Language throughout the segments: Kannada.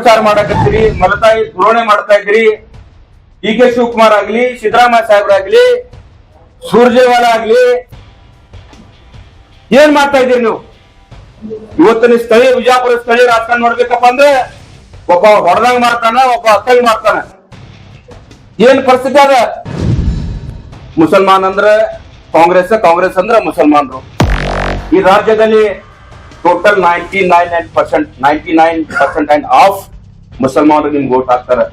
ಅಪಪ್ರಚಾರ ಮಾಡಕತ್ತೀರಿ, ಮಲತಾಯಿ ಧೋರಣೆ ಮಾಡ್ತಾ ಇದ್ರಿ. ಡಿ ಕೆ ಶಿವಕುಮಾರ್ ಆಗ್ಲಿ, ಸಿದ್ದರಾಮಯ್ಯ ಸಾಹೇಬ್ರಾಗ್ಲಿ, ಸುರ್ಜೇವಾಲಾ ಆಗ್ಲಿ, ಏನ್ ಮಾಡ್ತಾ ಇದ್ದೀರಿ ನೀವು? ಇವತ್ತಿನ ಸ್ಥಳೀಯ ವಿಜಯಪುರ ಸ್ಥಳೀಯ ರಾಜಕಾರಣ ನೋಡ್ಬೇಕಪ್ಪ ಅಂದ್ರೆ ಒಬ್ಬ ಹೊಡೆದಂಗ್ ಮಾಡ್ತಾನ, ಒಬ್ಬ ಅತ್ತಂಗ್ ಮಾಡ್ತಾನ. ಏನ್ ಪರಿಸ್ಥಿತಿ ಅದ? ಮುಸಲ್ಮಾನ್ ಅಂದ್ರೆ ಕಾಂಗ್ರೆಸ್, ಕಾಂಗ್ರೆಸ್ ಅಂದ್ರೆ ಮುಸಲ್ಮಾನರು. ಈ ರಾಜ್ಯದಲ್ಲಿ ಟೋಟಲ್ 99% ಅಂಡ್ ಆಫ್ ಮುಸಲ್ಮಾನರು ನಿಮ್ಗೆ ವೋಟ್ ಹಾಕ್ತಾರೆ.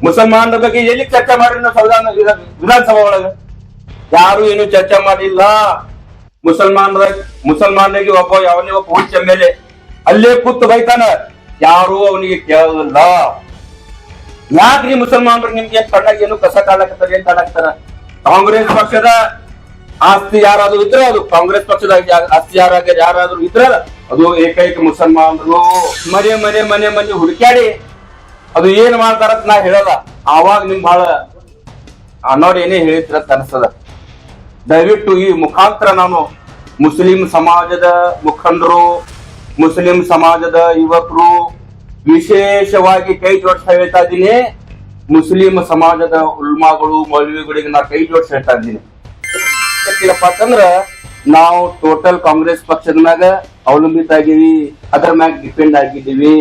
ಮುಸಲ್ಮಾನರ ಬಗ್ಗೆ ಎಲ್ಲಿ ಚರ್ಚೆ ಮಾಡಿ ಸಂವಿಧಾನ ವಿಧಾನಸಭಾ ಒಳಗೆ ಯಾರು ಏನು ಚರ್ಚೆ ಮಾಡಿಲ್ಲ. ಮುಸಲ್ಮಾನರಿಗೆ ಒಬ್ಬ ಯಾವನೇ ಒಬ್ಬ ಹುಚ್ಚ ಮೇಲೆ ಅಲ್ಲೇ ಕೂತು ಬೈತಾನ, ಯಾರು ಅವನಿಗೆ ಕೇಳೋದಿಲ್ಲ. ಯಾಕ್ರಿ ಮುಸಲ್ಮಾನರು ನಿಮ್ಗೆ ಕಣ್ಣಾಗ ಏನು ಕಸ ಕಾಣಕತ್ತಾರ, ಏನ್ ಕಾಣಾಕ್ತಾರ? ಕಾಂಗ್ರೆಸ್ ಪಕ್ಷದ ಆಸ್ತಿ ಯಾರಾದ್ರೂ ಇದ್ರೆ ಅದು ಕಾಂಗ್ರೆಸ್ ಪಕ್ಷದ ಆಸ್ತಿ ಯಾರಾದ್ರೂ ಇದ್ರೆ ಅದು ಏಕೈಕ ಮುಸಲ್ಮಾನರು. ಮನೆ ಮನೆ ಮನೆ ಮನೆ ಹುಡುಕ್ಯಾಡಿ ಅದು ಏನ್ ಮಾಡ್ತಾರಂತ ನಾ ಹೇಳಲ್ಲ. ಆವಾಗ ನಿಮ್ ಬಹಳ ಅನ್ನೋರು ಏನೇ ಹೇಳಿದ್ರ ಅನಿಸ್ತದ. ದಯವಿಟ್ಟು ಈ ಮುಖಾಂತರ ನಾನು ಮುಸ್ಲಿಂ ಸಮಾಜದ ಮುಖಂಡರು, ಮುಸ್ಲಿಂ ಸಮಾಜದ ಯುವಕರು ವಿಶೇಷವಾಗಿ ಕೈ ಜೋಡಿಸ್ತಾ ಹೇಳ್ತಾ ಇದ್ದೀನಿ. ಮುಸ್ಲಿಂ ಸಮಾಜದ ಉಲ್ಮಾಗಳು, ಮೌಲ್ವಿಗಳಿಗೆ ನಾ ಕೈ ಜೋಡಿಸಿ ಹೇಳ್ತಾ ಇದ್ದೀನಿ. ಯಾಕಿಲ್ಲಪ್ಪ ಅಂತಂದ್ರ ನಾವು ಟೋಟಲ್ ಕಾಂಗ್ರೆಸ್ ಪಕ್ಷದ ಮ್ಯಾಗ ಅವಲಂಬಿತ ಆಗಿವಿ, ಅದ್ರ ಮ್ಯಾಗ ಡಿಪೆಂಡ್ ಆಗಿದ್ದೀವಿ.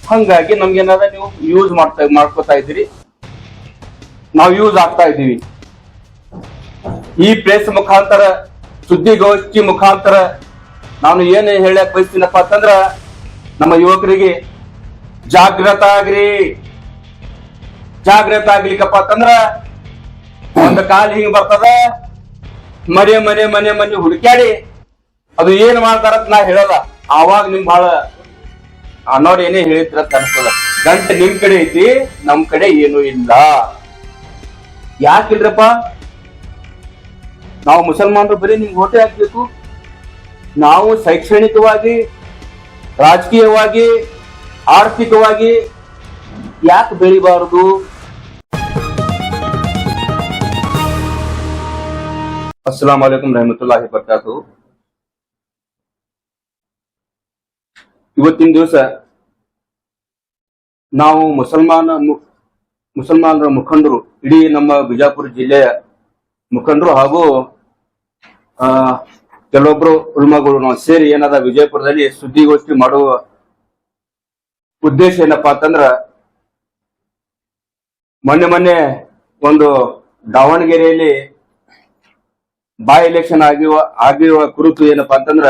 ಹಂಗಾಗಿ ನಮ್ಗೇನಾದ ನೀವು ಯೂಸ್ ಮಾಡ್ಕೋತಾ ಇದ್ದೀರಿ, ನಾವು ಯೂಸ್ ಆಗ್ತಾ ಇದ್ದೀವಿ. ಈ ಪ್ರೆಸ್ ಮುಖಾಂತರ, ಸುದ್ದಿಗೋಷ್ಠಿ ಮುಖಾಂತರ ನಾನು ಏನ್ ಹೇಳಕ್ ಬಯಸ್ತೀನಪ್ಪ ಅಂತಂದ್ರ ನಮ್ಮ ಯುವಕರಿಗೆ ಜಾಗೃತ ಆಗ್ಲಿಕ್ಕಪ್ಪ ಅಂತಂದ್ರ ಒಂದು ಕಾಲ್ ಹಿಂಗ್ ಬರ್ತದ, ಮನೆ ಮನೆ ಮನೆ ಮನೆ ಹುಡುಕ್ಯಾಡಿ ಅದು ಏನ್ ಮಾಡ್ತಾರಂತ ನಾ ಹೇಳಲ್ಲ. ಆವಾಗ ನಿಮ್ ಬಹಳ ಅನ್ನೋರು ಏನೇ ಹೇಳಿದ್ರ ಅನಿಸ್ತದ. ಗಂಟೆ ನಿಮ್ ಕಡೆ ಐತಿ, ನಮ್ ಕಡೆ ಏನು ಇಲ್ಲ. ಯಾಕಿಲ್ರಪ್ಪ? ನಾವು ಮುಸಲ್ಮಾನರು ಬರೀ ನಿಮ್ಗೆ ಓಟೆ ಹಾಕ್ಬೇಕು. ನಾವು ಶೈಕ್ಷಣಿಕವಾಗಿ, ರಾಜಕೀಯವಾಗಿ, ಆರ್ಥಿಕವಾಗಿ ಯಾಕೆ ಬೆಳಿಬಾರದು? ಅಸ್ಸಲಾಂ ವಲೈಕುಂ ರಹಮತುಲ್ಲಾಹಿ ಬರ್ಕಾತು. ಇವತ್ತಿನ ದಿವಸ ನಾವು ಮುಸಲ್ಮಾನರ ಮುಖಂಡರು, ಇಡೀ ನಮ್ಮ ಬಿಜಾಪುರ ಜಿಲ್ಲೆಯ ಮುಖಂಡರು ಹಾಗೂ ಕೆಲವೊಬ್ರು ಉಲ್ಮಾಗಳು ನಾವು ಸೇರಿ ಏನದ ವಿಜಯಪುರದಲ್ಲಿ ಸುದ್ದಿಗೋಷ್ಠಿ ಮಾಡುವ ಉದ್ದೇಶ ಏನಪ್ಪಾ ಅಂತಂದ್ರ, ಮೊನ್ನೆ ಒಂದು ದಾವಣಗೆರೆಯಲ್ಲಿ ಬೈ ಎಲೆಕ್ಷನ್ ಆಗಿರುವ ಕುರಿತು ಏನಪ್ಪಾ ಅಂತಂದ್ರ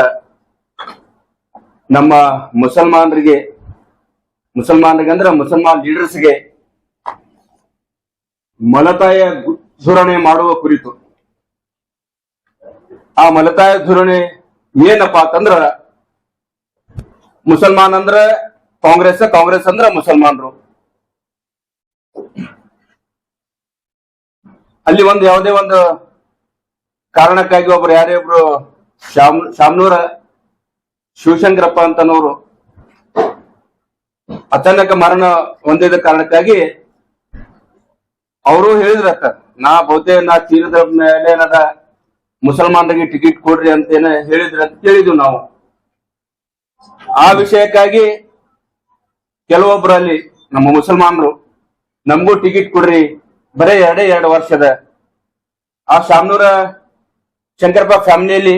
ನಮ್ಮ ಮುಸಲ್ಮಾನರಿಗೆ ಅಂದ್ರೆ ಮುಸಲ್ಮಾನ್ ಲೀಡರ್ಸ್ಗೆ ಮಲತಾಯ ಧೋರಣೆ ಮಾಡುವ ಕುರಿತು. ಆ ಮಲತಾಯ ಧೋರಣೆ ಏನಪ್ಪಾ ಅಂತಂದ್ರ, ಮುಸಲ್ಮಾನ್ ಅಂದ್ರ ಕಾಂಗ್ರೆಸ್, ಕಾಂಗ್ರೆಸ್ ಅಂದ್ರ ಮುಸಲ್ಮಾನರು. ಅಲ್ಲಿ ಯಾವುದೇ ಒಂದು ಕಾರಣಕ್ಕಾಗಿ ಒಬ್ರು ಯಾರೇ ಒಬ್ರು ಶಾಮನೂರ ಶಿವಶಂಕರಪ್ಪ ಅಂತನವರು ಅಚಾನಕ ಮರಣ ಹೊಂದಿದ ಕಾರಣಕ್ಕಾಗಿ ಅವರು ಹೇಳಿದ್ರತ್ತ, ನಾ ತೀರದ ಮೇಲೆ ಏನದ ಮುಸಲ್ಮಾನರಿಗೆ ಟಿಕೆಟ್ ಕೊಡ್ರಿ ಅಂತ ಏನ ಹೇಳಿದ್ರ ಅಂತ ಕೇಳಿದ್ವಿ ನಾವು. ಆ ವಿಷಯಕ್ಕಾಗಿ ಕೆಲವೊಬ್ಬರಲ್ಲಿ ನಮ್ಮ ಮುಸಲ್ಮಾನರು ನಮಗೂ ಟಿಕೆಟ್ ಕೊಡ್ರಿ, ಬರೇ 2 ವರ್ಷದ. ಆ ಶಾಮನೂರ ಶಂಕರಪ್ಪ ಫ್ಯಾಮಿಲಿಯಲ್ಲಿ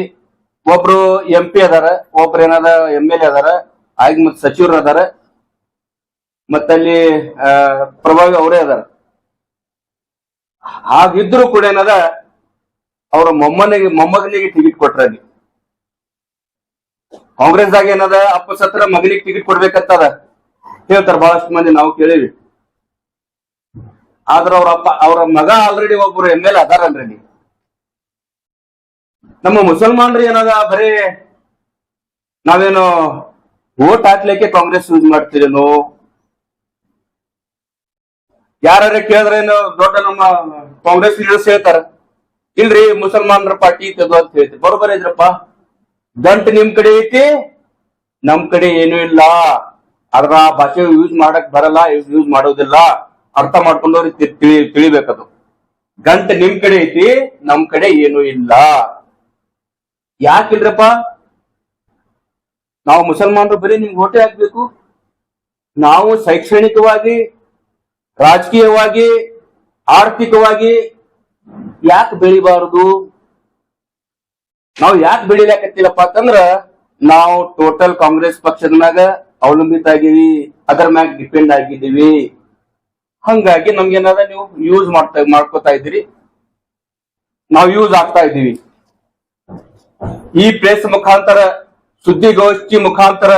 ಒಬ್ರು MP ಅದಾರ, ಒಬ್ರು ಏನದ MLA ಅದಾರ, ಆಗ ಮತ್ ಸಚಿವರು ಅದಾರ, ಮತ್ತಲ್ಲಿ ಪ್ರಭಾವಿ ಅವರೇ ಅದಾರ. ಹಾಗಿದ್ರು ಕೂಡ ಏನದ ಅವ್ರ ಮೊಮ್ಮಗನಿಗೆ ಟಿಕೆಟ್ ಕೊಟ್ರ. ಅಲ್ಲಿ ಕಾಂಗ್ರೆಸ್ದಾಗ ಏನದ ಅಪ್ಪ ಸತ್ರ ಮಗನಿಗೆ ಟಿಕೆಟ್ ಕೊಡ್ಬೇಕಂತದ ಹೇಳ್ತಾರ ಬಹಳಷ್ಟು ಮಂದಿ, ನಾವು ಕೇಳಿವಿ. ಆದ್ರ ಅವ್ರ ಮಗ ಆಲ್ರೆಡಿ ಒಬ್ರು MLA ಅದಾರಲ್ರಿ. ನಮ್ಮ ಮುಸಲ್ಮಾನರು ಏನದ ಬರೀ ನಾವೇನು ವೋಟ್ ಹಾಕ್ಲಿಕ್ಕೆ ಕಾಂಗ್ರೆಸ್ ಯೂಸ್ ಮಾಡ್ತೀರೇನು? ಯಾರು ಕೇಳಿದ್ರೇನು ದೊಡ್ಡ ನಮ್ಮ ಕಾಂಗ್ರೆಸ್ ಲೀಡರ್ಸ್ ಹೇಳ್ತಾರ, ಇಲ್ರಿ ಮುಸಲ್ಮಾನರ ಪಾರ್ಟಿ ತೆಗೆದು ಅಂತ ಹೇಳ್ತೀವಿ. ಬರೋಬರ ಇದ್ರಪ್ಪ, ಗಂಟು ನಿಮ್ ಕಡೆ ಐತಿ, ನಮ್ ಕಡೆ ಏನು ಇಲ್ಲ. ಅದ್ರ ಭಾಷೆ ಯೂಸ್ ಮಾಡಕ್ ಬರಲ್ಲ, ಯೂಸ್ ಮಾಡೋದಿಲ್ಲ. ಅರ್ಥ ಮಾಡ್ಕೊಂಡವ್ರಿಗೆ ತಿಳಿಬೇಕದು. ಗಂಟು ನಿಮ್ ಕಡೆ ಐತಿ, ನಮ್ ಕಡೆ ಏನು ಇಲ್ಲ. ಯಾಕಿಲ್ರಪ್ಪ? ನಾವು ಮುಸಲ್ಮಾನರು ಬರೀ ನಿಮ್ಗೆ ಓಟೆ ಹಾಕ್ಬೇಕು. ನಾವು ಶೈಕ್ಷಣಿಕವಾಗಿ, ರಾಜಕೀಯವಾಗಿ, ಆರ್ಥಿಕವಾಗಿ ಯಾಕೆ ಬೆಳಿಬಾರದು? ನಾವು ಯಾಕೆ ಬೆಳಿಲಾಕತ್ತಿಲ್ಲಪ್ಪ ಅಂತಂದ್ರ ನಾವು ಟೋಟಲ್ ಕಾಂಗ್ರೆಸ್ ಪಕ್ಷದ ಮ್ಯಾಗ ಅವಲಂಬಿತ ಆಗಿವಿ, ಅದರ ಮ್ಯಾಗ ಡಿಪೆಂಡ್ ಆಗಿದ್ದೀವಿ. ಹಂಗಾಗಿ ನಮ್ಗೇನಾದ ನೀವು ಯೂಸ್ ಮಾಡ್ಕೋತಾ ಇದ್ದೀರಿ, ನಾವು ಯೂಸ್ ಆಗ್ತಾ ಇದ್ದೀವಿ. ಈ ಪ್ರೆಸ್ ಮುಖಾಂತರ, ಸುದ್ದಿಗೋಷ್ಠಿ ಮುಖಾಂತರ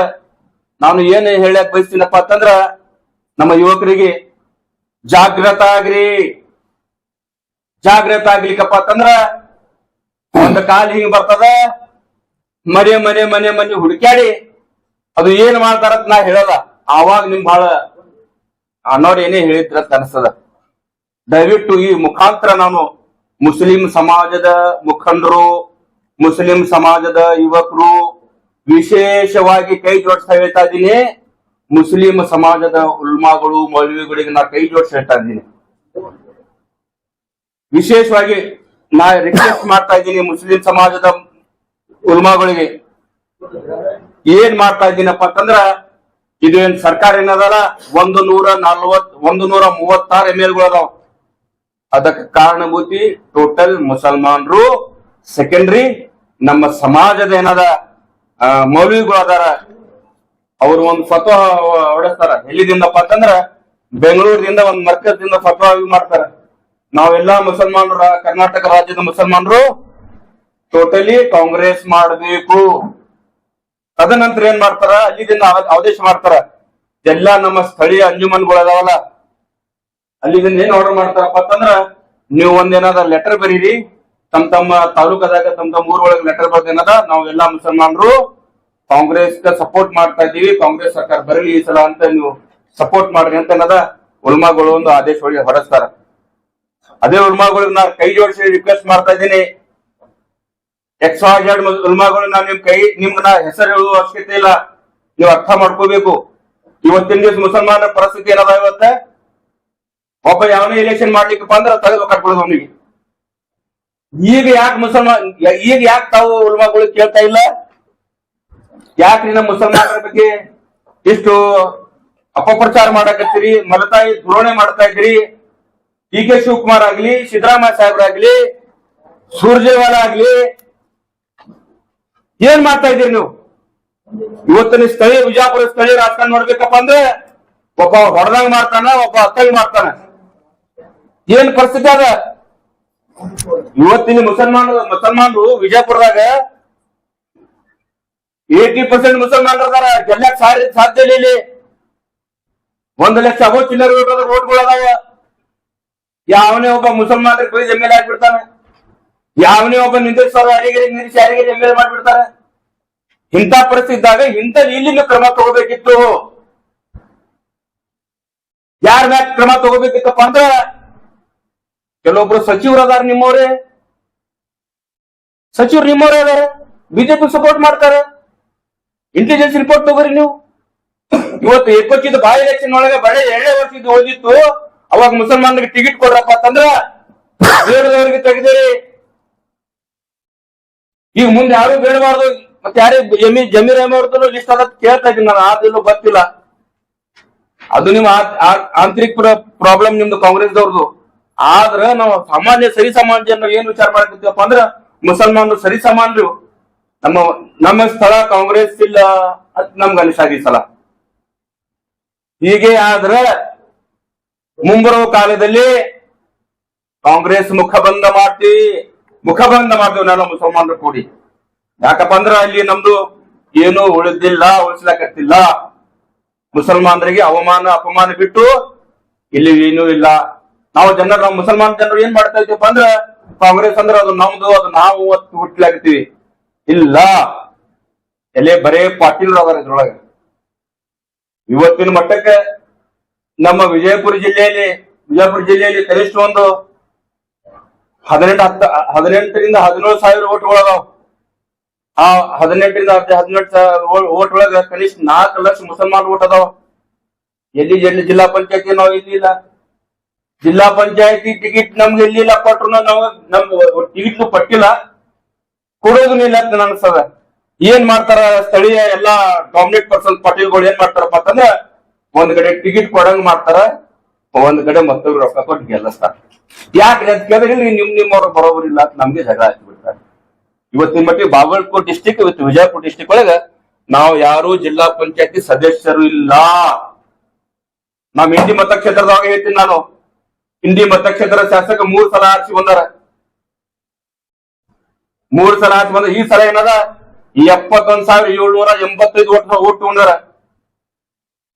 ನಾನು ಏನು ಹೇಳಕ್ ಬಯಸ್ತೀನಪ್ಪ ಅಂತಂದ್ರ ನಮ್ಮ ಯುವಕರಿಗೆ ಜಾಗೃತ ಆಗ್ಲಿಕ್ಕಪ್ಪ ಅಂತಂದ್ರ ಒಂದು ಕಾಲ ಹಿಂಗ್ ಬರ್ತದ, ಮನೆ ಮನೆ ಮನೆ ಮನೆ ಹುಡುಕ್ಯಾಡಿ ಅದು ಏನ್ ಮಾಡ್ತಾರಂತ ನಾ ಹೇಳಲ್ಲ. ಆವಾಗ ನಿಮ್ ಬಹಳ ಅನ್ನೋರು ಏನೇ ಹೇಳಿದ್ರ ಅನಿಸ್ತದ. ದಯವಿಟ್ಟು ಈ ಮುಖಾಂತರ ನಾನು ಮುಸ್ಲಿಂ ಸಮಾಜದ ಮುಖಂಡರು, ಮುಸ್ಲಿಂ ಸಮಾಜದ ಯುವಕರು ವಿಶೇಷವಾಗಿ ಕೈ ಜೋಡಿಸ್ತಾ ಹೇಳ್ತಾ ಇದ್ದೀನಿ. ಮುಸ್ಲಿಂ ಸಮಾಜದ ಉಲ್ಮಾಗಳು, ಮೌಲ್ವಿಗಳಿಗೆ ನಾ ಕೈ ಜೋಡಿಸಿ ಹೇಳ್ತಾ ಇದ್ದೀನಿ. ವಿಶೇಷವಾಗಿ ನಾ ರಿಕ್ವೆಸ್ಟ್ ಮಾಡ್ತಾ ಇದ್ದೀನಿ ಮುಸ್ಲಿಂ ಸಮಾಜದ ಉಲ್ಮಾಗಳಿಗೆ. ಏನ್ ಮಾಡ್ತಾ ಇದ್ದೀನಪ್ಪ ಅಂತಂದ್ರ, ಇದೇನ್ ಸರ್ಕಾರ ಏನದಲ್ಲ 136 MLಗಳು ಅದಾವ. ಅದಕ್ಕೆ ಕಾರಣಭೂತಿ ಟೋಟಲ್ ಮುಸಲ್ಮಾನರು. ಸೆಕೆಂಡ್ರಿ ನಮ್ಮ ಸಮಾಜದ ಏನದ ಮೌಲ್ವಿಗಳು ಅದಾರ, ಅವರು ಒಂದು ಫತ್ವಾ ಹೊಡೆಸ್ತಾರ. ಎಲ್ಲಿದಿಂದಪ್ಪ ಅಂತಂದ್ರ ಬೆಂಗಳೂರಿನಿಂದ ಒಂದು ಮರ್ಕಜ್ದಿಂದ ಫತ್ವಾ ಮಾಡ್ತಾರ. ನಾವೆಲ್ಲಾ ಮುಸಲ್ಮಾನರ, ಕರ್ನಾಟಕ ರಾಜ್ಯದ ಮುಸಲ್ಮಾನರು ಟೋಟಲಿ ಕಾಂಗ್ರೆಸ್ ಮಾಡಬೇಕು. ತದನಂತರ ಏನ್ ಮಾಡ್ತಾರ, ಅಲ್ಲಿದಿಂದ ಆದೇಶ ಮಾಡ್ತಾರ. ಎಲ್ಲಾ ನಮ್ಮ ಸ್ಥಳೀಯ ಅಂಜುಮನ್ಗಳು ಅದಾವಲ್ಲ, ಅಲ್ಲಿದಿಂದ ಏನ್ ಆರ್ಡರ್ ಮಾಡ್ತಾರಪ್ಪ ಅಂತಂದ್ರ, ನೀವು ಒಂದೇನಾದ ಲೆಟರ್ ಬರೀರಿ, ತಮ್ಮ ತಾಲೂಕದಾಗ ತಮ್ಮ ಊರೊಳಗೆ ಲೆಟರ್ ಬರ್ದೇನದ, ನಾವು ಎಲ್ಲಾ ಮುಸಲ್ಮಾನರು ಕಾಂಗ್ರೆಸ್ ಸಪೋರ್ಟ್ ಮಾಡ್ತಾ ಇದ್ದೀವಿ, ಕಾಂಗ್ರೆಸ್ ಸರ್ಕಾರ ಬರಲಿ ಈ ಸಲ ಅಂತ ನೀವು ಸಪೋರ್ಟ್ ಮಾಡ್ರಿ ಅಂತ ಏನದ ಉಲ್ಮಾಗಳು ಒಂದು ಆದೇಶ ಹೊರಡಿಸ್ತಾರ. ಅದೇ ಉಲ್ಮಾಗಳಿಗೆ ನಾ ಕೈ ಜೋಡಿಸಿ ರಿಕ್ವೆಸ್ಟ್ ಮಾಡ್ತಾ ಇದ್ದೀನಿ. XYZ ಉಲ್ಮಾಗಳು ನಾ ನಿಮ್ನ ಹೆಸರು ಹೇಳುವ ಅವಶ್ಯಕತೆ ಇಲ್ಲ, ನೀವು ಅರ್ಥ ಮಾಡ್ಕೋಬೇಕು. ಇವತ್ತಿನ ದಿವಸ ಮುಸಲ್ಮಾನರ ಪರಿಸ್ಥಿತಿ ಏನದ, ಇವತ್ತ ಒಬ್ಬ ಯಾವನೇ ಎಲೆಕ್ಷನ್ ಮಾಡ್ಲಿಕ್ಕಪ್ಪ ಅಂದ್ರೆ ತೆಗೆದು ಕಟ್ಬಿಡೋದು ಅವನಿಗೆ. ಈಗ ಯಾಕೆ ತಾವು ಉಲ್ಮಾಗಳು ಕೇಳ್ತಾ ಇಲ್ಲ? ಯಾಕ್ರಿ ನಮ್ಮ ಮುಸಲ್ಮಾನರ ಬಗ್ಗೆ ಇಷ್ಟು ಅಪಪ್ರಚಾರ ಮಾಡಕತ್ತೀರಿ, ಮಲತಾಯಿ ಧೋರಣೆ ಮಾಡ್ತಾ ಇದ್ದೀರಿ? DK ಶಿವಕುಮಾರ್ ಆಗ್ಲಿ, ಸಿದ್ದರಾಮಯ್ಯ ಸಾಹೇಬ್ರಾಗ್ಲಿ, ಸುರ್ಜೇವಾಲಾ ಆಗ್ಲಿ, ಏನ್ ಮಾಡ್ತಾ ಇದ್ದೀರಿ ನೀವು? ಇವತ್ತಿನ ಸ್ಥಳೀಯ ವಿಜಯಪುರ ಸ್ಥಳೀಯ ರಾಜಕಾರಣ ನೋಡ್ಬೇಕಪ್ಪ ಅಂದ್ರೆ ಒಬ್ಬ ಹೊಡೆದಂಗ್ ಮಾಡ್ತಾನ, ಒಬ್ಬ ಹತ್ತಂಗ್ ಮಾಡ್ತಾನ. ಏನ್ ಪರಿಸ್ಥಿತಿ ಅದ ಇವತ್ತಿನ ಮುಸಲ್ಮಾನರು ವಿಜಯಪುರದಾಗ 80% ಮುಸಲ್ಮಾನರು ಅದಾರ. ಗೆಲ್ಲಕ್ ಸಾಧ್ಯ ಇಲ್ಲ. ಇಲ್ಲಿ 1 ಲಕ್ಷ ಅಗೋ ಚಿಲ್ಲರ್ ರೋಡ್ಗಳು ಅದಾವ. ಯಾವನೇ ಒಬ್ಬ ಮುಸಲ್ಮಾನರಿಗೆ ಬರೀ MLA ಆಗ್ಬಿಡ್ತಾನೆ, ಯಾವನೇ ಒಬ್ಬ ನಿಂದಿರಿಸೋರು ಯಾರಿಗಾರಿ MLA ಮಾಡ್ಬಿಡ್ತಾರೆ. ಇಂಥ ಪರಿಸ್ಥಿತಿ ಇದ್ದಾಗ ಇಲ್ಲಿಂದ ಕ್ರಮ ತಗೋಬೇಕಿತ್ತು. ಯಾರ ಮ್ಯಾಗ ಕ್ರಮ ತಗೋಬೇಕಿತ್ತಪ್ಪ ಅಂದ್ರ, ಕೆಲವೊಬ್ರು ಸಚಿವರು ಅದಾರ, ನಿಮ್ಮವ್ರೆ ಸಚಿವರು ನಿಮ್ಮವ್ರೆ ಅದಾರ, ಬಿಜೆಪಿ ಸಪೋರ್ಟ್ ಮಾಡ್ತಾರೆ. ಇಂಟೆಲಿಜೆನ್ಸ್ ರಿಪೋರ್ಟ್ ತಗೋರಿ ನೀವು. ಇವತ್ತು ಏಕಚಿತ ಬಾಯ್ ಎಲೆಕ್ಷನ್ ಒಳಗೆ ಬಳೆ 2 ವರ್ಷದ್ದು ಓದಿತ್ತು. ಅವಾಗ ಮುಸಲ್ಮಾನರಿಗೆ ಟಿಕೆಟ್ ಕೊಡ್ರಪ್ಪ ಅಂತಂದ್ರ ಬೇಡದವರಿಗೆ ತೆಗೆದಿರಿ. ಈಗ ಮುಂದೆ ಯಾರು ಬೇಡಬಾರ್ದು. ಮತ್ತೆ ಯಾರೇ ಜಮೀರ್ ಅಹಮದ್ ಲಿಸ್ಟ್ ಅದ ಕೇಳ್ತಾ ಇದ್ದೀನಿ ನಾನು, ಆದಿಲ್ಲ ಗೊತ್ತಿಲ್ಲ. ಅದು ನಿಮ್ಮ ಆಂತರಿಕ ಪ್ರಾಬ್ಲಮ್ ನಿಮ್ದು ಕಾಂಗ್ರೆಸ್ದವ್ರದ್ದು. ಆದ್ರ ನಾವು ಸಾಮಾನ್ಯ ಸರಿ ಸಮಾಜ ಏನ್ ವಿಚಾರ ಮಾಡಕತ್ತೀವಪ್ಪ ಅಂದ್ರ, ಮುಸಲ್ಮಾನರು ಸರಿ ಸಮಾನರು. ನಮ್ಮ ಸ್ಥಳ ಕಾಂಗ್ರೆಸ್ ಇಲ್ಲ ಅಂತ ನಮ್ಗೆ ಅನಿಸಾಗಿ ಸಲ. ಹೀಗೆ ಆದ್ರ ಮುಂಬರುವ ಕಾಲದಲ್ಲಿ ಕಾಂಗ್ರೆಸ್ ಮುಖಬಂಧ ಮಾಡ್ತೀವಿ ನಾನು ಮುಸಲ್ಮಾನರು ಕೂಡಿ. ಯಾಕಪ್ಪ ಅಂದ್ರ ಅಲ್ಲಿ ನಮ್ದು ಏನು ಉಳಿಸ್ಲಾಕತ್ತಿಲ್ಲ. ಮುಸಲ್ಮಾನರಿಗೆ ಅಪಮಾನ ಬಿಟ್ಟು ಇಲ್ಲಿ ಏನೂ ಇಲ್ಲ. ನಾವು ಮುಸಲ್ಮಾನ ಜನರು ಏನ್ ಮಾಡ್ತಾ ಇದ್ದೀವಪ್ಪ ಅಂದ್ರ, ಕಾಂಗ್ರೆಸ್ ಅಂದ್ರೆ ಅದು ನಮ್ದು, ಅದು ನಾವು ಹುಟ್ಲಾಕತ್ತೀವಿ. ಇಲ್ಲ, ಎಲ್ಲೇ ಬರೇ ಪಾಟೀಲ್ ಅದಾರ ಇದ್ರೊಳಗ. ಇವತ್ತಿನ ಮಟ್ಟಕ್ಕೆ ನಮ್ಮ ವಿಜಯಪುರ ಜಿಲ್ಲೆಯಲ್ಲಿ ಕನಿಷ್ಠ ಒಂದು 18ರಿಂದ 17,000 ಓಟ್ಗಳದಾವ. ಆ 18ರಿಂದ 18,000 ಓಟ್ ಒಳಗ ಕನಿಷ್ಠ 4 ಲಕ್ಷ ಮುಸಲ್ಮಾನ್ ಓಟ್ ಅದಾವ. ಎಲ್ಲಿ ಜಿಲ್ಲಾ ಪಂಚಾಯತಿ ನಾವು ಇಲ್ಲಿಲ್ಲ. ಜಿಲ್ಲಾ ಪಂಚಾಯತಿ ಟಿಕೆಟ್ ನಮ್ಗೆ ಎಲ್ಲಿಲ್ಲ ಕೊಟ್ರು, ನಮ್ಗೆ ಟಿಕೆಟ್ ಪಟ್ಟಿಲ್ಲ, ಕೊಡೋದನ್ನಿಲ್ಲ ಅಂತ ಅನ್ಸದ. ಏನ್ ಮಾಡ್ತಾರ ಸ್ಥಳೀಯ ಎಲ್ಲಾ ಡಾಮಿನೇಟ್ ಪರ್ಸನ್ ಪಾಟೀಲ್ಗಳು ಏನ್ ಮಾಡ್ತಾರಪ್ಪ ಅಂತಂದ್ರ, ಒಂದ್ ಕಡೆ ಟಿಕೆಟ್ ಕೊಡಂಗ್ ಮಾಡ್ತಾರ, ಒಂದ್ ಕಡೆ ಮತ್ತೊಬ್ರು ರೊಕ್ಕ ಕೊಟ್ಟು ಗೆಲ್ಲಿಸ್ತಾರ. ಯಾಕೆ ಅಂತ ಕೇಳಿದ್ರೆ ನಿಮ್ಮವ್ರು ಬರೋಬ್ರು ಇಲ್ಲ ಅಂತ ನಮ್ಗೆ ಜಗಳ ಹಾಕಿ ಬಿಡ್ತಾರೆ. ಇವತ್ತಿನ ಮಟ್ಟಿಗೆ ಬಾಗಲಕೋಟೆ ಡಿಸ್ಟಿಕ್ ಇವತ್ತು ವಿಜಯಪುರ ಡಿಸ್ಟಿಕ್ ಒಳಗ ನಾವು ಯಾರು ಜಿಲ್ಲಾ ಪಂಚಾಯತಿ ಸದಸ್ಯರು ಇಲ್ಲ. ನಾವ್ ಇಂಡಿ ಮತಕ್ಷೇತ್ರದಾಗ ಹೇಳ್ತೀನಿ ನಾನು, ಇಂಡಿ ಮತಕ್ಷೇತ್ರ ಶಾಸಕ 3 ಸಲ ಆರಿಸಿ ಬಂದಾರ. 3 ಸಲ ಆರಿಸಿ ಬಂದ. ಈ ಸಲ ಏನದ 71,785 ಓಟ್ ತಗೊಂಡಾರ.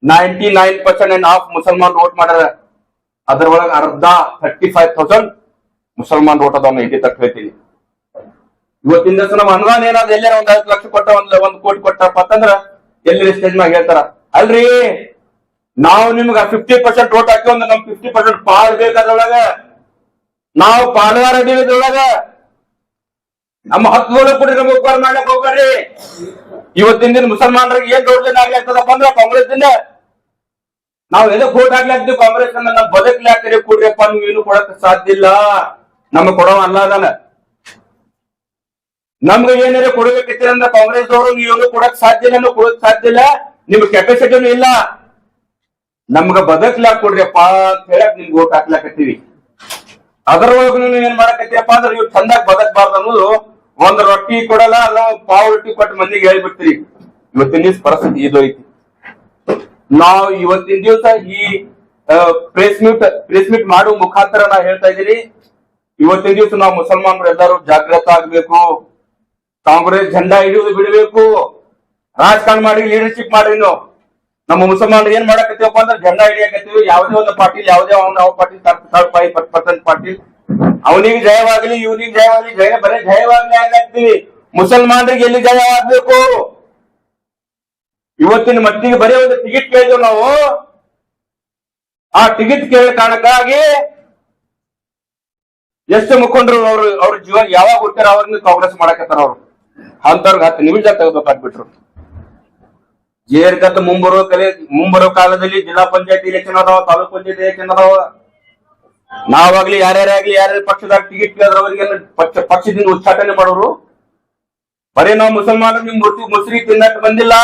99% ಅಂಡ್ ಹಾಫ್ ಮುಸಲ್ಮಾನ್ ವೋಟ್ ಮಾಡ್ಯಾರ. ಅದ್ರೊಳಗೆ ಅರ್ಧ 35,000 ಮುಸಲ್ಮಾನ್ ವೋಟ್ ಅದಾವ. ಇಲ್ಲಿ ತಕ್ಕ ಹೇಳ್ತೀನಿ. ಇವತ್ತಿನ ದಿವಸ ನಮ್ಮ ಅನುದಾನ ಏನಾದ್ರು ಎಲ್ಲಾರ 1 ಲಕ್ಷ ಕೊಟ್ಟ 1 ಕೋಟಿ ಕೊಟ್ಟಪ್ಪ ಅಂತಂದ್ರ ಎಲ್ಲಿ ಸ್ಟೇಜ್ ಮ್ಯಾಗ ಹೇಳ್ತಾರ, ಅಲ್ರಿ ನಾವು ನಿಮ್ಗ 50% ವೋಟ್ ಹಾಕಿ ನಮ್ 50% ಪಾಲ್ ಬೇಕಾದ್ರೊಳಗ, ನಾವು ಪಾಲ್ಗಾರ ಅಡಿಯೋದ್ರೊಳಗ ನಮ್ಮ ಹಕ್ಕುಗಳು ಕೊಡ್ರಿ, ನಮ್ಗೆ ಉಪಕಾರ ಮಾಡ್ಲಕ್ ಹೋಗ್ಬೇಡ್ರಿ. ಇವತ್ತಿನ ದಿನ ಮುಸಲ್ಮಾನರಿಗೆ ಏನ್ ದೌರ್ಜನ್ಯ ಆಗ್ಲಾಗ್ತದಪ್ಪ ಅಂದ್ರ ಕಾಂಗ್ರೆಸ್ ದಿಂದ ನಾವ್ ಎದಕ್ ವೋಟ್ ಹಾಕ್ಲಾಕ್ತಿವಿ, ಕಾಂಗ್ರೆಸ್ ಅನ್ನ ನಮ್ ಬದುಕ್ಲಾಕ್ರಿ ಕೊಡ್ರಿಪ್ಪ, ನೀವು ಏನು ಕೊಡಕ್ ಸಾಧ್ಯ ಇಲ್ಲ. ನಮ್ಗೆ ಕೊಡೋ ಅಲ್ಲ ಅದಾನ. ನಮ್ಗೆ ಏನಾರ ಕೊಡಬೇಕಿತ್ತು ಅಂದ್ರೆ ಕಾಂಗ್ರೆಸ್ ದವರು ನೀವು ಕೊಡಕ್ ಸಾಧ್ಯ ಇಲ್ಲ, ಕೊಡಕ್ ಸಾಧ್ಯ ಇಲ್ಲ, ನಿಮ್ಗೆ ಕೆಪಾಸಿಟಿನೂ ಇಲ್ಲ, ನಮ್ಗ ಬದಕ್ಲಾಕ್ ಕೊಡ್ರಿಯಪ್ಪ ಅಂತ ಹೇಳಕ್ ನಿಮ್ಗೆ ವೋಟ್ ಹಾಕ್ಲಾಕತ್ತೀವಿ. ಅದರೊಳಗೂ ಏನ್ ಮಾಡಕತ್ತೀರಪ್ಪ ಅಂದ್ರೆ ನೀವು ಚಂದಾಗ್ ಬದಕ್ಬಾರ್ದು ಅನ್ನೋದು, ಒಂದ್ ರೊಟ್ಟಿ ಕೊಡಲ್ಲ ಅಲ್ಲ ಪಾವ್ ರೊಟ್ಟಿ ಕೊಟ್ಟು ಮಂದಿಗೆ ಹೇಳ್ಬಿಡ್ತೀರಿ. ಇವತ್ತಿನ ದಿವಸ ಪರಿಸ್ಥಿತಿ ಇದು ಐತಿ. ನಾವು ಇವತ್ತಿನ ದಿವಸ ಈ ಪ್ರೆಸ್ ಮೀಟ್ ಮಾಡುವ ಮುಖಾಂತರ ನಾ ಹೇಳ್ತಾ ಇದ್ದೀನಿ, ಇವತ್ತಿನ ದಿವಸ ನಾವು ಮುಸಲ್ಮಾನರು ಎಲ್ಲರೂ ಜಾಗೃತ ಆಗ್ಬೇಕು. ಕಾಂಗ್ರೆಸ್ ಜೆಂಡಾ ಹಿಡಿಯೋದು ಬಿಡಬೇಕು. ರಾಜಕಾರಣ ಮಾಡಿ ಲೀಡರ್ಶಿಪ್ ಮಾಡ್ರಿ. ನಮ್ಮ ಮುಸಲ್ಮಾನರು ಏನ್ ಮಾಡಕತ್ತೀವಪ್ಪ ಅಂದ್ರೆ ಜೆಂಡಾ ಹಿಡಿಯಕತ್ತೀವಿ. ಯಾವುದೇ ಒಂದು ಪಾಟೀಲ್, ಯಾವುದೇ ನಾವು ಪಾಟೀಲ್ 30% ಪಾಟೀಲ್, ಅವನಿಗೆ ಜಯವಾಗ್ಲಿ ಇವನಿಗೆ ಜಯವಾಗ್ಲಿ, ಬರೇ ಜಯವಾಗ್ಲಿ ಆಗ್ಲಾಗ್ತೀವಿ. ಮುಸಲ್ಮಾನರಿಗೆ ಎಲ್ಲಿ ಜಯ ಆಗ್ಬೇಕು? ಇವತ್ತಿನ ಮಟ್ಟಿಗೆ ಬರೀ ಒಂದು ಟಿಕೆಟ್ ಕೇಳಿದ್ವಿ ನಾವು. ಆ ಟಿಕೆಟ್ ಕೇಳಿದ ಕಾರಣಕ್ಕಾಗಿ ಎಷ್ಟು ಮುಖಂಡರು ಅವ್ರ ಜೀವನ ಯಾವಾಗ ಹುಟ್ಟಾರ ಅವಾಗ ಕಾಂಗ್ರೆಸ್ ಮಾಡಕತ್ತಾರ. ಅವ್ರು ಅಂತವ್ರಿಗೆ 10 ನಿಮಿಷ ತೆಗೆದ್ಬೇಕಾಗ್ಬಿಟ್ರು. ಜೇರ್ಗತ್ತ ಮುಂಬರೋ ಕಾಲದಲ್ಲಿ ಜಿಲ್ಲಾ ಪಂಚಾಯತಿ ಎಲೆಕ್ಷನ್ ಅದಾವ, ತಾಲೂಕ್ ಪಂಚಾಯತಿ ಎಲೆಕ್ಷನ್ ಅದಾವ. ನಾವಾಗ್ಲಿ ಯಾರ್ಯಾರಾಗ್ಲಿ ಯಾರ್ಯಾರ ಪಕ್ಷದಾಗ ಟಿಕೆಟ್ ಕೇಳಿದ್ರ ಅವ್ರಿಗೆ ಪಕ್ಷದಿಂದ ಉಚ್ಚಾಟನೆ ಮಾಡೋರು. ಬರೀ ನಾವು ಮುಸಲ್ಮಾನರು ನಿಮ್ ಮುಸ್ರಿ ತಿನ್ನಕ್ ಬಂದಿಲ್ಲ,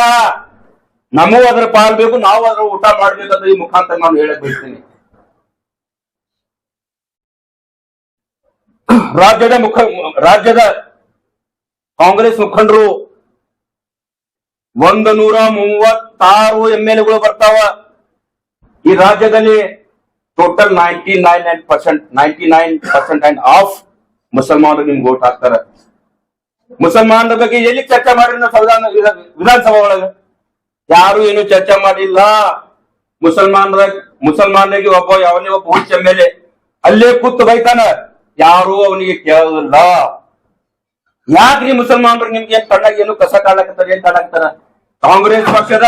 ನಮಗೂ ಅದ್ರ ಪಾಲ್ ಬೇಕು, ನಾವು ಅದ್ರ ಊಟ ಮಾಡ್ಬೇಕಂತ ಈ ಮುಖಾಂತರ ನಾನು ಹೇಳಕ್ ಬಯಸ್ತೀನಿ. ರಾಜ್ಯದ ಕಾಂಗ್ರೆಸ್ ಮುಖಂಡರು 136 MLAಗಳು ಬರ್ತಾವ. ಈ ರಾಜ್ಯದಲ್ಲಿ ಟೋಟಲ್ 99% ಅಂಡ್ ಆಫ್ ಮುಸಲ್ಮಾನರು ನಿಮ್ಗೆ ವೋಟ್ ಹಾಕ್ತಾರೆ. ಮುಸಲ್ಮಾನರ ಬಗ್ಗೆ ಎಲ್ಲಿ ಚರ್ಚೆ ಮಾಡಿರಿ? ವಿಧಾನಸಭಾ ಒಳಗ ಯಾರು ಏನು ಚರ್ಚೆ ಮಾಡಿಲ್ಲ. ಮುಸಲ್ಮಾನರಿಗೆ ಯಾವನೇ ಒಬ್ಬ ಹುಚ್ಚ MLA ಅಲ್ಲೇ ಕೂತು ಬೈತಾನ, ಯಾರು ಅವನಿಗೆ ಕೇಳೋದಿಲ್ಲ. ಯಾಕ್ರಿ ಮುಸಲ್ಮಾನರು ನಿಮ್ಗೆ ಏನ್ ಕಣ್ಣಾಗ ಏನು ಕಸ ಕಾಣಕತ್ತಾರ, ಏನ್ ಕಾಣಾಕ್ತಾರ? ಕಾಂಗ್ರೆಸ್ ಪಕ್ಷದ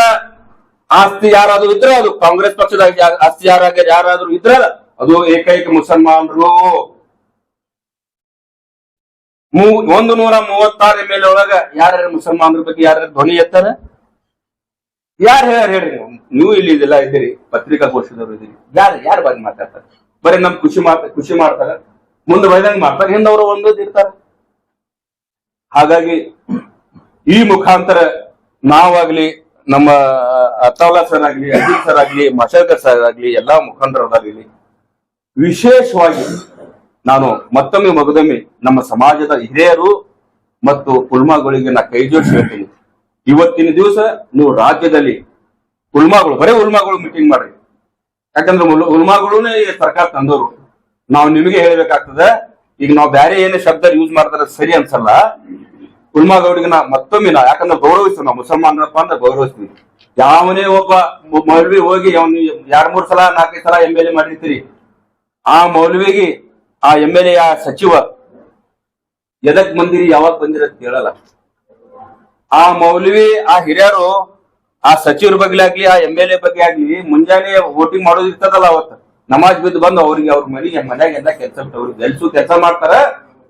ಆಸ್ತಿ ಯಾರಾದ್ರೂ ಇದ್ರೆ ಅದು ಕಾಂಗ್ರೆಸ್ ಪಕ್ಷದ ಆಸ್ತಿ ಯಾರಾದ್ರೂ ಇದ್ರೆ ಅದು ಏಕೈಕ ಮುಸಲ್ಮಾನರು. 136 MLA ಒಳಗ ಯಾರ್ಯಾರು ಮುಸಲ್ಮಾನರ ಬಗ್ಗೆ ಯಾರ್ಯಾರು ಧ್ವನಿ ಎತ್ತಾರ? ಯಾರು ಹೇಳ್ರಿ ನೀವು ಇಲ್ಲಿ ಇದೆಲ್ಲ ಇದ್ದೀರಿ, ಪತ್ರಿಕಾಗೋಷ್ಠಿದವರು ಇದ್ದೀರಿ, ಯಾರು ಬಗ್ಗೆ ಮಾತಾಡ್ತಾರೆ? ಬರೀ ನಮ್ ಖುಷಿ ಮಾಡ್ತಾರ, ಮುಂದೆ ಬೈದಂಗ್ ಮಾಡ್ತಾರೆ, ಹಿಂದವರು ಒಂದೊಂದು ಇರ್ತಾರ. ಹಾಗಾಗಿ ಈ ಮುಖಾಂತರ ನಾವಾಗ್ಲಿ, ನಮ್ಮ ಅತ್ತಾವಲಾ ಸರ್ ಆಗ್ಲಿ, ಅಜಿತ್ ಸರ್ ಆಗ್ಲಿ, ಮಶಾಕರ್ ಸರ್ ಆಗ್ಲಿ, ಎಲ್ಲಾ ಮುಖಂಡರಾಗಲಿ ವಿಶೇಷವಾಗಿ ನಾನು ಮಗದೊಮ್ಮೆ ನಮ್ಮ ಸಮಾಜದ ಹಿರಿಯರು ಮತ್ತು ಉಲ್ಮಾಗಳಿಗೆ ನಾ ಕೈ ಜೋಡಿಸಿ ಹೇಳ್ತೀನಿ. ಇವತ್ತಿನ ದಿವಸ ನೀವು ರಾಜ್ಯದಲ್ಲಿ ಬರೇ ಉಲ್ಮಾಗಳು ಮೀಟಿಂಗ್ ಮಾಡ್ರಿ. ಯಾಕಂದ್ರೆ ಉಲ್ಮಾಗಳೂನೇ ಸರ್ಕಾರ ತಂದವರು. ನಾವು ನಿಮಗೆ ಹೇಳ್ಬೇಕಾಗ್ತದೆ. ಈಗ ನಾವು ಬೇರೆ ಏನೇ ಶಬ್ದ ಯೂಸ್ ಮಾಡ್ತಾರೆ ಸರಿ ಅನ್ಸಲ್ಲ. ಉಲ್ಮಾಗೌಡಿಗೆ ಮತ್ತೊಮ್ಮೆ ಯಾಕಂದ್ರೆ ಗೌರವಿಸ್ತೀವಿ, ನಾವು ಮುಸಲ್ಮಾನರಪ್ಪ ಅಂದ್ರೆ ಗೌರವಿಸ್ತೀವಿ. ಯಾವನೇ ಒಬ್ಬ ಮೌಲ್ವಿ ಹೋಗಿ 2-3 ಸಲ 4 ಸಲ MLA ಮಾಡಿರ್ತೀರಿ, ಆ ಮೌಲ್ವಿಗೆ ಆ MLA ಆ ಸಚಿವ ಎದಕ್ ಬಂದಿರಿ, ಯಾವಾಗ ಬಂದಿರ ಕೇಳಲ್ಲ. ಆ ಮೌಲ್ವಿ ಆ ಹಿರಿಯರು ಆ ಸಚಿವರ ಬಗ್ಗೆ ಆಗ್ಲಿ, ಆ MLA ಬಗ್ಗೆ ಆಗ್ಲಿ ಮುಂಜಾನೆ ವೋಟಿಂಗ್ ಮಾಡೋದು ಇರ್ತದಲ್ಲ, ಅವತ್ತು ನಮಾಜ್ ಬಿದ್ದು ಬಂದು ಅವ್ರಿಗೆ ಅವ್ರ ಮನ್ಯಾಗ ಎಲ್ಲ ಕೆಲಸ ಕೆಲಸ ಮಾಡ್ತಾರ.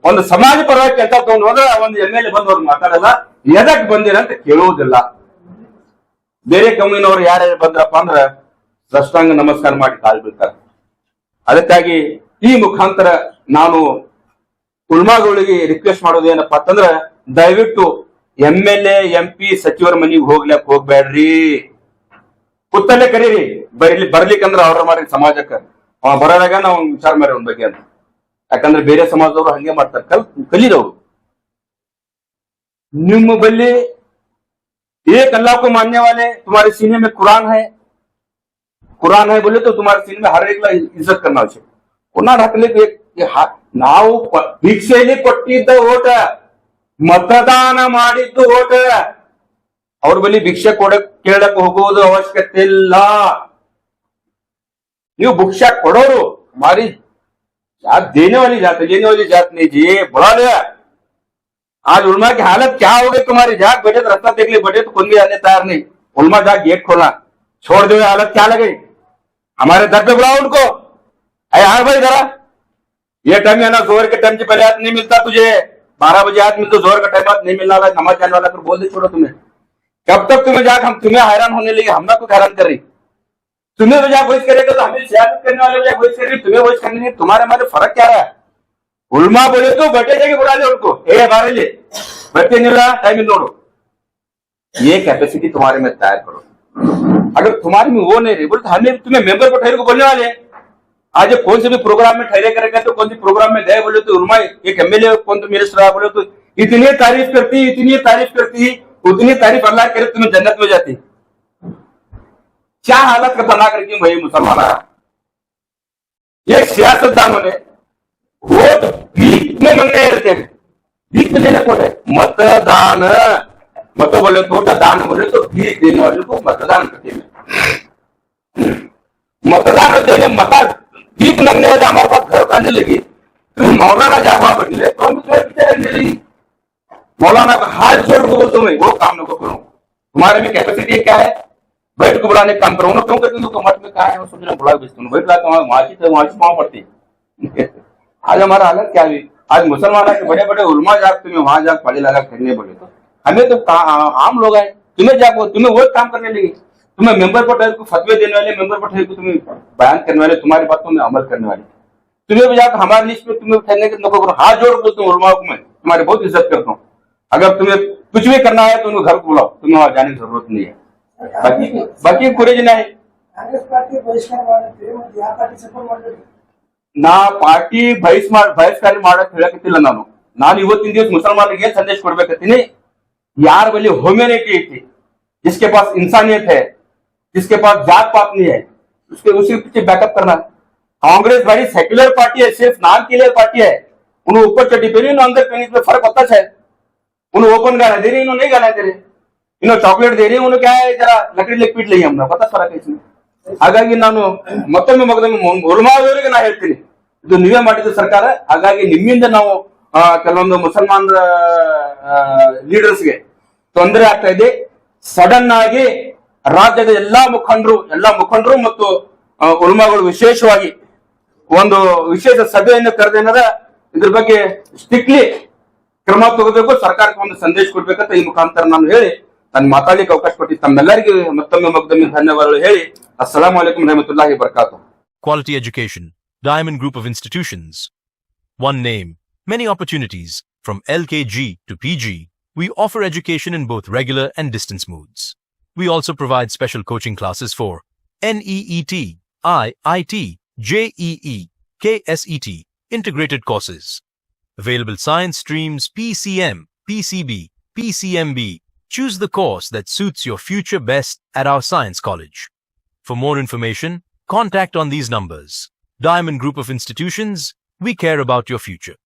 ಒಂದು ಸಮಾಜ ಪರವಾಗಿ ಕೆಲಸ ತಗೊಂಡು ಹೋದ್ರೆ ಒಂದು MLA ಬಂದು ಅವ್ರಿಗೆ ಮಾತಾಡಲ್ಲ, ಎದಕ್ ಬಂದಿರ ಅಂತ ಕೇಳುವುದಿಲ್ಲ. ಬೇರೆ ಕಮ್ಯುನಿನವ್ರು ಯಾರ್ಯಾರು ಬಂದ್ರಪ್ಪ ಅಂದ್ರ ಸಾಷ್ಟಾಂಗ ನಮಸ್ಕಾರ ಮಾಡಿ ಕಾಲ್ ಬೀಳ್ತಾರೆ. ಅದಕ್ಕಾಗಿ ಈ ಮುಖಾಂತರ ನಾನು ಉಲ್ಮಾಗಳಿಗೆ ರಿಕ್ವೆಸ್ಟ್ ಮಾಡೋದು ಏನಪ್ಪಾ ಅಂತಂದ್ರ, ದಯವಿಟ್ಟು MLA MP ಸಚಿವರ ಮನೆಗೆ ಹೋಗ್ಲಕ್ ಹೋಗ್ಬೇಡ್ರಿ. ಕೂತಲ್ಲೇ ಕರೀರಿ, ಬರ್ಲಿಕ್ಕಂದ್ರ ಅವ್ರ ಮಾರಿ ಸಮಾಜಕ್ಕ ಅವ ಬರೋದಾಗ ನಾವು ವಿಚಾರ ಮಾಡಿ ಒಂದ್ ಬಗ್ಗೆ ಅಂತ. ಯಾಕಂದ್ರೆ ಬೇರೆ ಸಮಾಜದವ್ರು ಹಂಗೆ ಮಾಡ್ತಾರೆ, ಕಲೀದವ್ರು. ನಿಮ್ಮ बल्ली एक अल्लाह को मानने वाले तुम्हारे सीने में कुरान है बोले तो तुम्हारे सीने में हर एक इज्जत करना चाहिए. ಪುನಃ ಹಾಕ್ಲಿಕ್ಕೆ ನಾವು ಭಿಕ್ಷೆಯಲ್ಲಿ ಕೊಟ್ಟಿದ್ದ ಓಟ, ಮತದಾನ ಮಾಡಿದ್ದು ಓಟ. ಅವ್ರ ಬಳಿ ಭಿಕ್ಷೆ ಕೇಳಕ್ ಹೋಗೋದು ಅವಶ್ಯಕತೆ ಇಲ್ಲ. ನೀವು भिक्षा ಕೊಡೋರು हमारी जात देने वाली जात नहीं जी. बुला लिया आज उलमा की हालत क्या हो गई तुम्हारी. जाग बैठे तो रास्ता देख ले, बैठे तो कोई भी आने तैयार नहीं. उलमा जाग गेट खोला, छोड़ दो, हालत क्या लगे. हमारे दर पे बुलाओ उनको. अरे हाँ भाई जरा, ये टाइम है ना जोर के टाइम से पहले हाथ नहीं मिलता तुझे. 12 बजे हाथ मिलता, जोर का टाइम हाथ नहीं मिलना वाला, नमाज जाने वाला, फिर बोल दे छोड़ो तुम्हें. कब तक तुम्हें जाग हम तुम्हें हैरान होने लगे, हम ना कुछ हैरान कर रही. तुम्हें तो जाग वॉइस करेगा तो हमें सियासत करने वाले वॉइस कर रही, तुम्हें वॉइस करने. तुम्हारे हमारे फर्क क्या रहा है. उलमा बोले तो बैठे जाके बुला ले उनको, ए बारे ले बैठे नहीं रहा टाइम नोड़ो. ये कैपेसिटी तुम्हारे में तैयार करो. अगर तुम्हारे में वो नहीं रही बोले तो हमें तुम्हें मेंबर को ठहरे को बोलने वाले. आज कौन से भी प्रोग्राम में ठहरे करेगा तो कौन सी प्रोग्राम में गए बोले तो उलमा एक एमएलए कौन तो मिनिस्टर आया बोले तो इतनी तारीफ करती, उतनी तारीफ अल्लाह करे तुम्हें जन्नत में जाती. क्या हालत का बना करके भाई मुसलमान. ये सियासतदानों ने वोट भीख में मंगे रहते हैं. भीख में देने को है मतदान. मत बोले तो दान बोले तो भीख देने वाले को मतदान करते हैं. मतदान देने मता भीख मांगने वाले हमारे पास घर आने लगी. मौलाना जावा बदले तो हम लगी. मौलाना का हाथ जोड़ को बोलते मैं वो काम न करो. तुम्हारे में कैपेसिटी क्या है. बैठ को बुलाने काम करो ना. क्यों करते तो मठ में कहा है सोच रहे बुला बेचते बैठ लाते वहां पड़ती. आज हमारा हालत क्या हुई. आज मुसलमान के बड़े बड़े उलमा जाग तुम्हें वहां जाग पाली लगा करने बोले तो हमें तो आम लोग आए. तुम्हें वो काम करने लगे. तुम्हें मेंबर पर ठहर को फतवे देने वाले, मेंबर पर ठहर को तुम्हें बयान करने वाले, तुम्हारी बातों में अमल करने वाले. तुम्हें भी जाकर हमारे लिस्ट में तुम्हें ठहरने के नको करो. हाथ जोड़ बोलते हूँ उलमा को मैं तुम्हारी बहुत इज्जत करता हूँ. अगर तुम्हें कुछ भी करना है तो उनको घर को बुलाओ, तुम्हें वहां जाने की जरूरत नहीं है. बाकी कुरेज नहीं ನಾ ಪಾರ್ಟಿ ಬಹಿಷ್ಕಾರ ಮಾಡಕ್ ಹೇಳಕತ್ತಿಲ್ಲ. ನಾನು ಇವತ್ತಿನ ದಿವಸ ಮುಸಲ್ಮಾನರಿಗೆ ಏನ್ ಸಂದೇಶ ಕೊಡ್ಬೇಕತ್ತೀನಿ. यार बल्ली ह्यूमैनिटी थी, जिसके पास इंसानियत है, जिसके पास जात पात नहीं है, उसी पीछे बैकअप करना. कांग्रेस भाई सेक्युलर पार्टी है, सिर्फ नाम के लिए पार्टी है. उन्हें ऊपर चटी पहनी अंदर पहनी, इसमें फर्क होता है. उन्हें ओपन गाना दे रही, इन्होंने नहीं गाना दे रहे. इन्होंने चॉकलेट दे रही, उन्हें क्या है जरा लकड़ी लेके पीट ली हमने पता फर्क है इसमें. ಹಾಗಾಗಿ ನಾನು ಮತ್ತೊಮ್ಮೆ ಉಲಮಾದವರಿಗೆ ನಾ ಹೇಳ್ತೀನಿ, ಇದು ನೀವೇ ಮಾಡಿದ ಸರ್ಕಾರ. ಹಾಗಾಗಿ ನಿಮ್ಮಿಂದ ನಾವು ಕೆಲವೊಂದು ಮುಸಲ್ಮಾನರ ಲೀಡರ್ಸ್ಗೆ ತೊಂದರೆ ಆಗ್ತಾ ಇದೆ. ಸಡನ್ ಆಗಿ ರಾಜ್ಯದ ಎಲ್ಲಾ ಮುಖಂಡರು ಮತ್ತು ಉಲಮಾಗಳು ವಿಶೇಷವಾಗಿ ಒಂದು ವಿಶೇಷ ಸಭೆಯನ್ನು ಕರೆದೇನದ ಇದ್ರ ಬಗ್ಗೆ ಸ್ಟ್ರಿಕ್ಟ್ಲಿ ಕ್ರಮ ತಗೋಬೇಕು, ಸರ್ಕಾರಕ್ಕೆ ಒಂದು ಸಂದೇಶ ಕೊಡ್ಬೇಕಂತ ಈ ಮುಖಾಂತರ ನಾನು ಹೇಳಿ ನಾನು ಮಾತಾಡ್ಲಿಕ್ಕೆ ಅವಕಾಶ ಕೊಟ್ಟಿದ್ದು ತಮ್ಮೆಲ್ಲರಿಗೂ ಮತ್ತೊಮ್ಮೆ ಧನ್ಯವಾದಗಳು ಹೇಳಿ ಅಸ್ಸಲಾಮು ಅಲೈಕುಂ ರಹಮತುಲ್ಲಾಹಿ ವಬರಕಾತುಹು. Quality education. Diamond Group of Institutions. One name, many opportunities. From LKG to PG, we offer education in both regular and distance modes. We also provide special coaching classes for NEET, IIT, JEE, KSET, integrated courses. Available science streams PCM, PCB, PCMB. Choose the course that suits your future best at our science college. For more information, contact on these numbers. Diamond Group of Institutions, we care about your future.